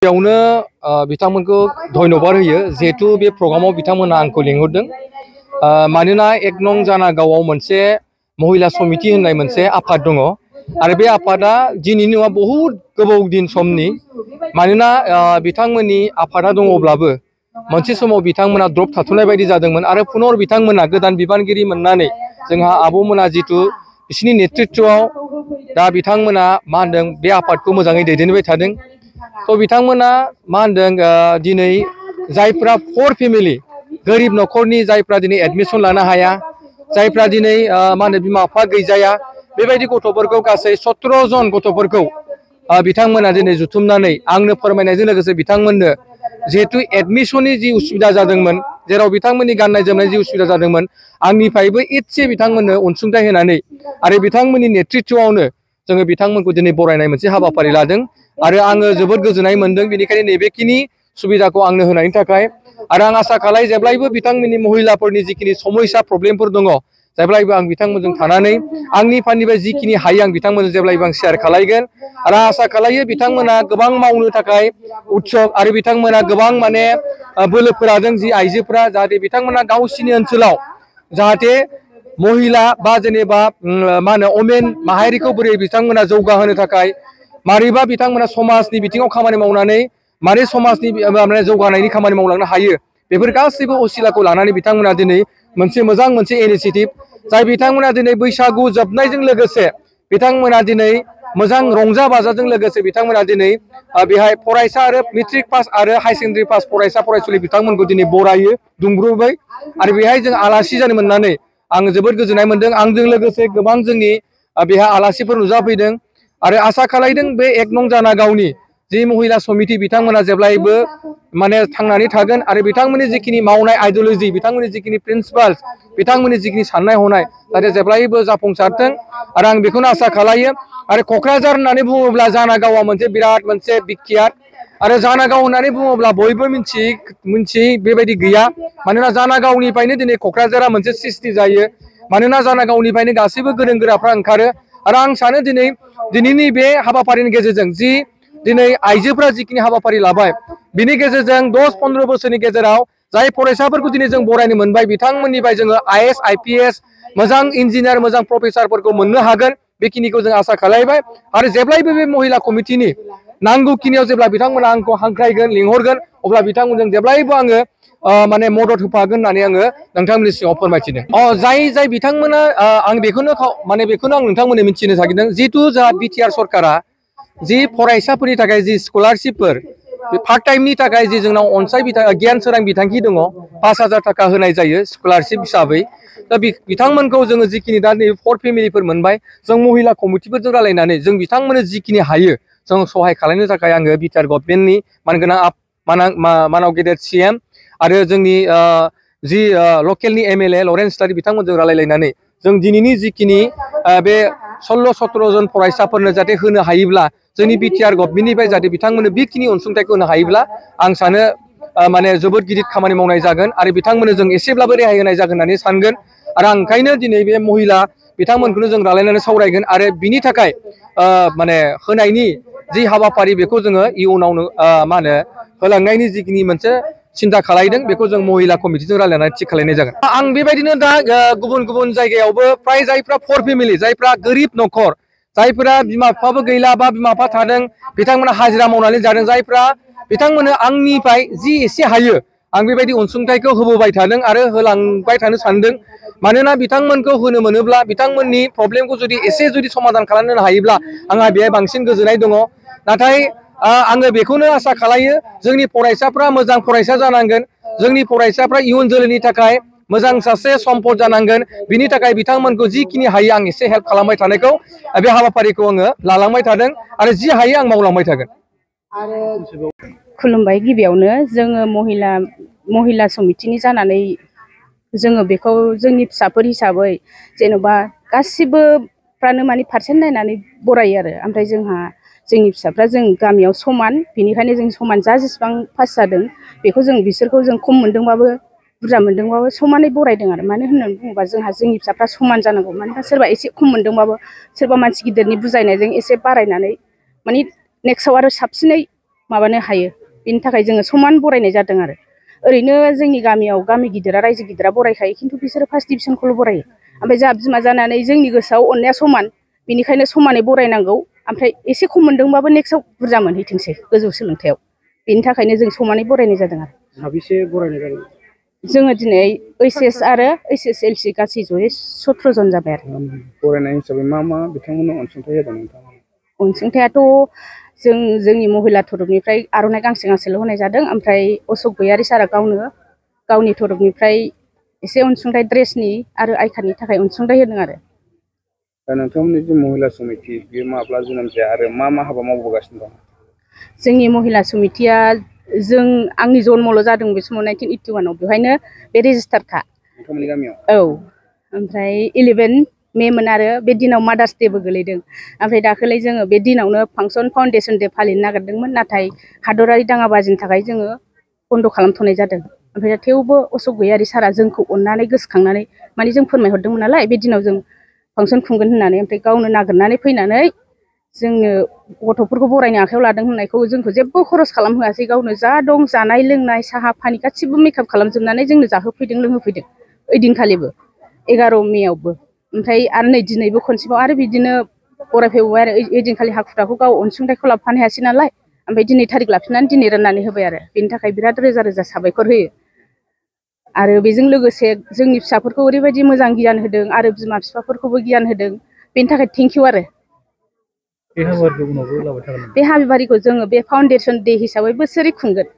बेयावनो बिथांमोनखौ धन्यबाद होयो जिहेतु बे प्रग्रामाव बिथांमोना आंखौ लिंहरदों मानोना 1 नं जानागावआव मोनसे महिला समिति होननाय मोनसे आफाद दङ आरो बे आफादा दिनैनि नङा बहुद गोबाव दिन समनि मानोना बिथांमोननि आफादा दङब्लाबो मोनसे समाव बिथांमोना द्रप थाथ'नाय बायदि जादोंमोन आरो पुनर बिथांमोना गोदान बिबानगिरि मोननानै जोंहा आब'मोना जितु बिसिनि नेतृत्वआव दा बिथांमोना मा होनदों बे आफादखौ मोजाङै दैदेनबाय थादों तो बिथांमोना मा होनदों दिनै जायफ्रा फर फेमिलि गोरिब न'खरनि जायफ्रा दिनै एडमिशन लानो हाया जायफ्रा दिनै मा होनो बिमा बिफा गैजाया बेबायदि गथ'फोरखौ गासै 17 जन गथ'फोरखौ बिथांमोना दिनै जुथुमनानै आंनो फोरमायनायजों लोगोसे बिथांमोननो जिहेतु एडमिशननि जि उसुबिदा जादोंमोन जेराव बिथांमोननि गाननाय जोमनाय जि उसुबिदा जादोंमोन आंनिफ्रायबो एसे बिथांमोननो अनसुंथाइ होनानै आरो बिथांमोननि नेतृत्वआवनो जोङो बिथांमोनखौ दिनै बरायनाय मोनसे हाबाफारि लादों आरो आङो जोबोद गोजोननाय मोनदों बेनिखायनो नैबेखिनि सुबिदाखौ आंनो होनायनि थाखाय आरो आं आसा खालाय जेब्लायबो बिथांमोननि महिलाफोरनि जिखिनि समस्या प्रब्लेमफोर दङ जेब्लायबो आं बिथांमोनजों थानानै आंनि फारनिफ्राय जिखिनि हायो आं बिथांमोनजों जेब्लायबो आं शेयार खालायगोन आरो आसा खालायो बिथांमोना गोबां मावनो थाखाय उत्सुक आरो बिथांमोना गोबां माने बोलो फोरादों जि आइजोफोरा जाहाथे बिथांमोना गावसिनि ओनसोलाव जाहाथे महिला बा जेनेबा मा होनो अमेन माहारिखौ बोरै बिथांमोना जौगाहोनो थाखाय मारैबा बिथांमोना समाजनि बिथिङाव खामानि मावनानै मारै समाजनि माने जौगानायनि खामानि मावलांनो हायो बेफोर गासैबो असिलाखौ लानानै बिथांमोना दिनै मोनसे मोजां मोनसे इनिशिएटिभ जाय बिथांमोना दिनै बैसागु जोबनायजों लोगोसे बिथांमोना दिनै मोजां रंजा बाजाजों लोगोसे बिथांमोना दिनै बेहाय फरायसा आरो मेट्रिक पास आरो हाई सेकेन्डारि पास फरायसा फरायसुलि बिथांमोनखौ दिनै बरायो दुंब्रुबाय आरो बेहाय जों आलासि जानो मोननानै आं जोबोद गोजोननाय मोनदों आंजों लोगोसे गोबां जोंनि बेहा आलासिफोर नुजाफैदों आरो आसा खालायदों बे 1 नं जानागावनि जि महिला समिति बिथांमोना जेब्लायबो माने थांनानै थागोन आरो बिथांमोननि जिखिनि मावनाय आइडियोलॉजी बिथांमोननि जिखिनि प्रिन्सिपाल्स बिथांमोननि जिखिनि साननाय हनाय जाहाथे जेब्लायबो जाफुंसारथों आरो आं बेखौनो आसा खालायो आरो क'क्राझार होननानै बुङोब्ला जानागावआ मोनसे बिराद मोनसे बिख्यात आरो जानागाव होननानै बुङोब्ला बयबो मिन्थियै बेबायदि गैया मानोना जानागावनिफ्रायनो दिनै क'क्राझारा मोनसे सृष्टि जायो मानोना जानागावनिफ्रायनो गासैबो गोरों गोराफ्रा ओंखारो आरो आं सानो दिनैनि बे हाबाफारिनि गेजेरजों जि दिनै आइजोफोरा जिखिनि हाबाफारि लाबाय बिनि गेजेरजों 10-15 बोसोरनि गेजेराव जाय फरायसाफोरखौ दिनै जों बरायनो मोनबाय बिथांमोननिफ्राय जोङो आईएएस आईपीएस मोजां इन्जिनियार मोजां प्रफेसारफोरखौ मोननो हागोन बेखिनिखौ जों आसा खालायबाय आरो जेब्लायबो बे महिला कमिटिनि नांगौखिनियाव जेब्ला बिथांमोना आंखौ हांख्रायगोन लिंहरगोन अब्ला बिथांमोनजों जेब्लायबो आङो माने मदद होफागोन होननानै आङो नोंथांमोननि सिगाङाव फोरमायथिदों जाय बिथांमोना आं बेखौनो आं नोंथांमोननो मिथिनो सागिरदों जिहेतु जोंहा बिटिआर सरकारा जि फरायसाफोरनि थाखाय जि स्कलारशिपफोर बे पार्ट टाइमनि थाखाय जि जोंनाव अनसाय गियान सोरां बिथांखि दङ 5,000 थाखा होनाय जायो स्कलारशिप हिसाबै दा बिथांमोनखौ जोङो जिखिनि दा नै 4 फेमिलिफोर मोनबाय जों महिला कमिटिफोरजों रायलायनानै जों बिथांमोननो जिखिनि हायो जों सहाय खालामनो थाखाय आङो बिटिआर गभर्नमेन्टनि मानगोनां मानाव गेदेर सीएम आरो जोंनि जि लकेलनि एमएलए लरेन्स इस्लारि बिथांमोनजों रायलायलायनानै जों दिनैनि जिखिनि बे 16-17 जन फरायसाफोरनो जाहाथे होनो हायोब्ला जोंनि बिटिआर गभर्नमेन्टनिफ्राय जाहाथे बिथांमोननो बेखिनि अनसुंथाइखौ होनो हायोब्ला आं सानो माने जोबोद गिदिर खामानि मावनाय जागोन आरो बिथांमोननो जों एसेब्लाबो रेहाय होनाय जागोन होननानै सानगोन आरो आं ओंखायनो दिनै बे महिला बिथांमोनखौनो जों रायलायनानै सावरायगोन आरो बिनि थाखाय माने होनायनि जि हाबाफारि बेखौ जोङो इयुनावनो मा होनो होलांनायनि जिखिनि मोनसे सिन्था खालायदों बेखौ जों महिला कमिटिजों रायलायनानै थिग खालायनाय जागोन आं बेबायदिनो दा गुबुन गुबुन जायगायावबो फ्राय जायफ्रा 4 फेमिलि जायफ्रा गोरिब न'खर जायफोरा बिमा बिफाबो गैला बा बिमा बिफा थादों बिथांमोना हाजिरा मावनानै जादों जायफ्रा बिथांमोननो आंनिफ्राय जि एसे हायो आं बेबायदि अनसुंथाइखौ होबोबाय थादों आरो होलांबाय थानो सानदों मानोना बिथांमोनखौ होनो मोनोब्ला बिथांमोननि प्रब्लेमखौ जुदि एसे समाधान खालामनो हायोब्ला आंहा बेहाय बांसिन गोजोननाय दङ नाथाय आङो बेखौनो आसा खालायो जोंनि फरायसाफ्रा मोजां फरायसा जानांगोन जोंनि फरायसाफ्रा इयुन जोलैनि थाखाय मोजां सासे सम्पद जानांगोन बिनि थाखाय बिथांमोनखौ जिखिनि हायो आं एसे हेल्प खालामबाय थानायखौ बे हाबाफारिखौ आङो लालांबाय थादों आरो जि हायो आं मावलांबाय थागोन खुलुमबाय गिबियावनो जोङो महिला समितिनि जानानै जोङो बेखौ जोंनि फिसाफोर हिसाबै जेन'बा गासिबोफ्रानो माने पारसेन्ट नायनानै बरायो आरो ओमफ्राय जोंनि फिसाफ्रा जों गामियाव समान बेनिखायनो जों समान जेसेबां पास जादों बेखौ जों बिसोरखौ जों खम मोनदोंबाबो बुरजा मोनदोंबाबो समानै बरायदों आरो मानो होननानै बुङोबा जोंनि फिसाफ्रा समान जानांगौ मानोना सोरबा एसे खम मोनदोंबाबो सोरबा मानसि गिदिरनि बुजायनायजों एसे बारायनानै माने नेक्स्टआव आरो साबसिनै माबानो हायो बेनि थाखाय जोङो समान बरायनाय जादों आरो ओरैनो जोंनि गामियाव गामि गिदिरा रायजो गिदिरा बरायखायो खिन्थु बिसोरो फार्स्ट डिभिजनखौल' बरायो ओमफ्राय जोंहा बिमा जानानै जोंनि गोसोआव अननाया समान बेनिखायनो समानै बरायनांगौ ओमफ्राय एसे खम मोनदोंबाबो नेक्स्टआव बुरजा मोनहैथोंसै गोजौ सोलोंथायाव बेनि थाखायनो जों समानै बरायनाय जादों आरो साबेसे बरायनाय जादों जोङो दिनै ओइस आरो HSLC गासै जयै 17 जन जाबाय आरो बरायनाय हिसाबै मा मा बिथांमोननो अनसुंथाइ होदों नोंथाङा अनसुंथायाथ' जोंनि महिला थरफनिफ्राय आर'नाइ गांसेल' होनाय जादों ओमफ्राय अशक गयारि सारा गावनि थरफनिफ्राय एसे अनसुंथाइ ड्रेसनि आरो आइकार्डनि थाखाय अनसुंथाइ होदों आरो दा नोंथांमोननि जे महिला समिति बेयो माब्ला जोनोम जाया आरो मा मा हाबा मावबोगासिनो दं जोंनि महिला समितिया आंनि जन्मल' जादों बे समाव 1981 बेवहायनो बे रेजिस्टारखा नोंथांमोननि गामियाव औ ओमफ्राय 11 मेमोन आरो बे दिनाव मादार्स देबो गोलैदों ओमफ्राय दाखालै जोङो बे दिनावनो फांसन फाउन्डेसन दे फालिनो नागिरदोंमोन नाथाय हादरारि दाङाबाजिनि थाखाय जोङो बन्द' खालामथ'नाय जादों ओमफ्राय थेवबो अशक गयारि सारा जोंखौ अननानै गोसोखांनानै माने जों फोरमायहरदोंमोन नालाय बे दिनाव जों फांसन खुंगोन होननानै ओमफ्राय गावनो नागिरनानै फैनानै जोंनो गथ'फोरखौ बरायनो आखायाव लादों होननायखौ जोंखौ जेबो खरस खालामहोआसै गावनो जा दं जानाय लोंनाय साहा पानि गासिबो मेकआप खालामजोबनानै जोंनो जाहोफैदों लोंहोफैदों ओइदिनखालिबो 11 मेआवबो ओमफ्राय आरो नै दिनैबो खनसेबाव आरो बिदिनो बरायफैबावबाय आरो ओइदिनखालि हाखु गाव अनसुंथाइखौ लाबोफानो हायासै नालाय ओमफ्राय दिनै थारिख लाफिननानै दिनै राननानै होबाय आरो बेनि थाखाय बिराद रोजा रोजा साबायखर होयो आरो बेजों लोगोसे जोंनि फिसाफोरखौ ओरैबायदि मोजां गियान होदों आरो बिमा बिफाफोरखौबो गियान होदों बेनि थाखाय थेंकिउ आरो बे हाबाफारिखौ जोङो बे फाउन्डेसन दे हिसाबै बोसोरै खुंगोन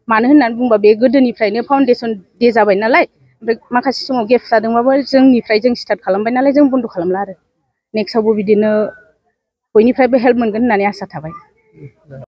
मानो होननानै बुङोबा बे गोदोनिफ्रायनो फाउन्डेसन दे जाबाय नालाय ओमफ्राय माखासे समाव गेप्स जादोंबाबो जों स्टार्ट खालामबाय नालाय जों बन्द' खालामला आरो नेक्स्टआवबो बिदिनो बयनिफ्रायबो हेल्प मोनगोन होननानै आसा थाबाय